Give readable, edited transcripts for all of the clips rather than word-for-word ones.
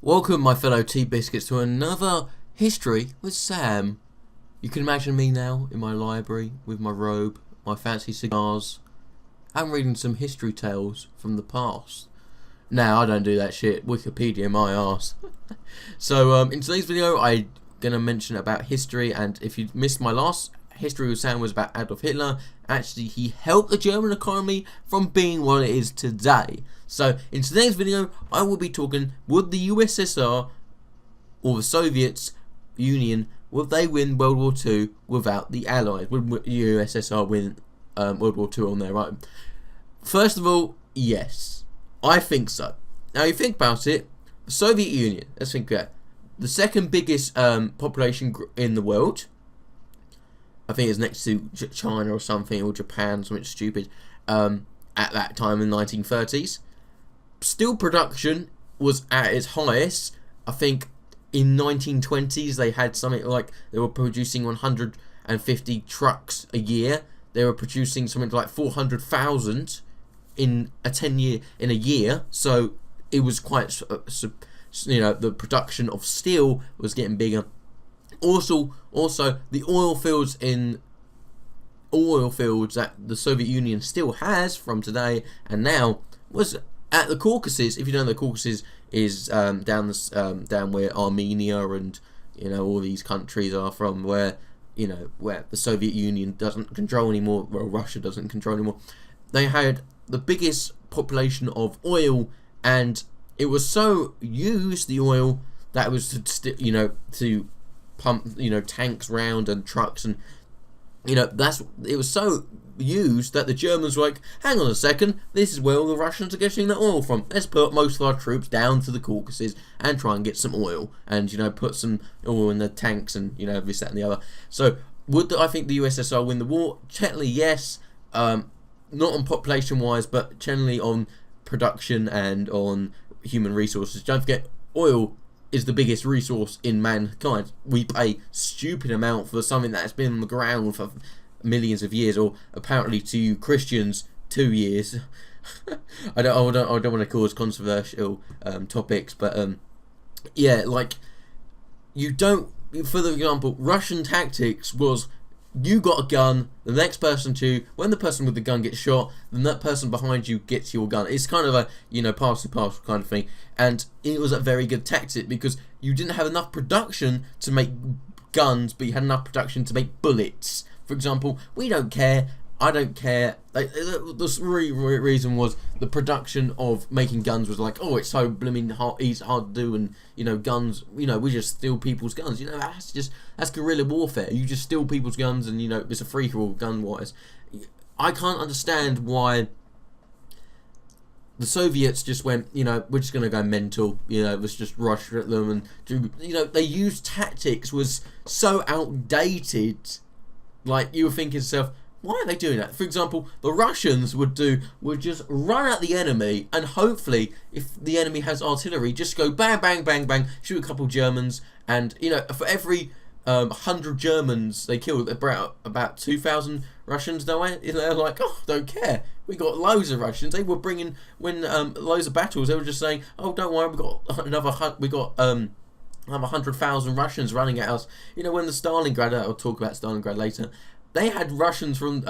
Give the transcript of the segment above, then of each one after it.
Welcome, my fellow tea biscuits, to another History with Sam. You can imagine me now in my library with my robe, my fancy cigars, and reading some history tales from the past. Now, I don't do that shit. Wikipedia, my arse. So, in today's video, I'm going to mention about history, and if you missed my last History with Sam was about Adolf Hitler. Actually, he helped the German economy from being what it is today. So, in today's video, I will be talking, would the USSR or the Soviet Union, would they win World War II without the Allies? Would USSR win World War II on their own? First of all, yes. I think so. Now, you think about it, the Soviet Union, let's think that. The second biggest population in the world. I think it's next to China or something, or Japan, something stupid, at that time in the 1930s. Steel production was at its highest. I think in 1920s they had something like, they were producing 150 trucks a year. They were producing something like 400,000 in a year. So it was quite, the production of steel was getting bigger. Also, the oil fields that the Soviet Union still has from today and now was at the Caucasus. If you don't know, the Caucasus is down where Armenia and all these countries are from, where the Soviet Union doesn't control anymore. Well, Russia doesn't control anymore. They had the biggest population of oil, and it was so used, the oil, that was to pump tanks round and trucks, and it was so used that the Germans were like, hang on a second, this is where all the Russians are getting their oil from. Let's put most of our troops down to the Caucasus and try and get some oil, and put some oil in the tanks, and this, that and the other. So I think the USSR win the war? Technically yes, not on population wise, but generally on production and on human resources. Don't forget, oil is the biggest resource in mankind. We pay stupid amount for something that has been on the ground for millions of years, or apparently to you Christians, 2 years. I don't want to cause controversial topics, but yeah, like, you don't. For example, Russian tactics was, you got a gun, the next person to, when the person with the gun gets shot, then that person behind you gets your gun. It's kind of a, pass to pass kind of thing. And it was a very good tactic because you didn't have enough production to make guns, but you had enough production to make bullets. For example, we don't care, I don't care. The reason was the production of making guns was like, oh, it's so blooming hard, easy, hard to do, and guns, we just steal people's guns. That's guerrilla warfare. You just steal people's guns, and it's a free for all gun wise. I can't understand why the Soviets just went, we're just gonna go mental. Let's just rush at them, and they used tactics was so outdated. Like, you were thinking to yourself, why are they doing that? For example, the Russians would just run at the enemy, and hopefully, if the enemy has artillery, just go bang, bang, bang, bang, shoot a couple Germans, and for every 100 Germans they killed, about 2,000 Russians. They're like, oh, don't care. We got loads of Russians. They were bringing, when loads of battles, they were just saying, oh, don't worry, we got 100,000 Russians running at us. When the Stalingrad, I'll talk about Stalingrad later, they had Russians from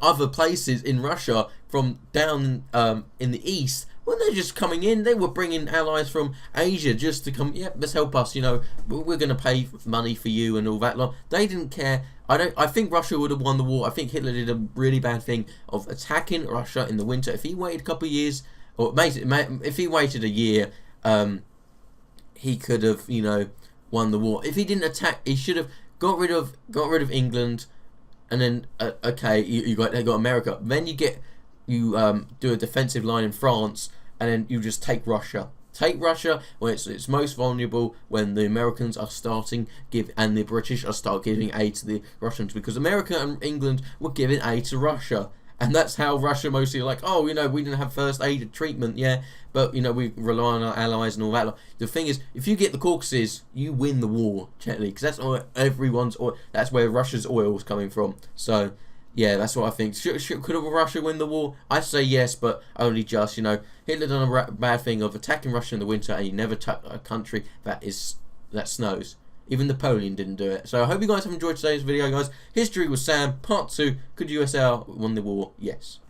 other places in Russia, from down in the east. When they're just coming in, they were bringing allies from Asia just to come. Yeah, let's help us. We're going to pay money for you and all that. They didn't care. I think Russia would have won the war. I think Hitler did a really bad thing of attacking Russia in the winter. If he waited a couple of years, or if he waited a year, he could have won the war. If he didn't attack, he should have got rid of England, and then they got America. Then you do a defensive line in France, and then you just take Russia. Take Russia when it's most vulnerable, when the Americans are and the British are start giving aid to the Russians, because America and England were giving aid to Russia. And that's how Russia mostly like, oh, we didn't have first aid treatment, yeah, but, we rely on our allies and all that. The thing is, if you get the Caucasus, you win the war, technically, because that's that's where Russia's oil is coming from. So, Yeah, that's what I think. Could Russia win the war? I say yes, but only just. Hitler done a bad thing of attacking Russia in the winter, and he never took a country that snows. Even Napoleon didn't do it. So I hope you guys have enjoyed today's video, guys. History with Sam, part 2. Could USSR win the war? Yes.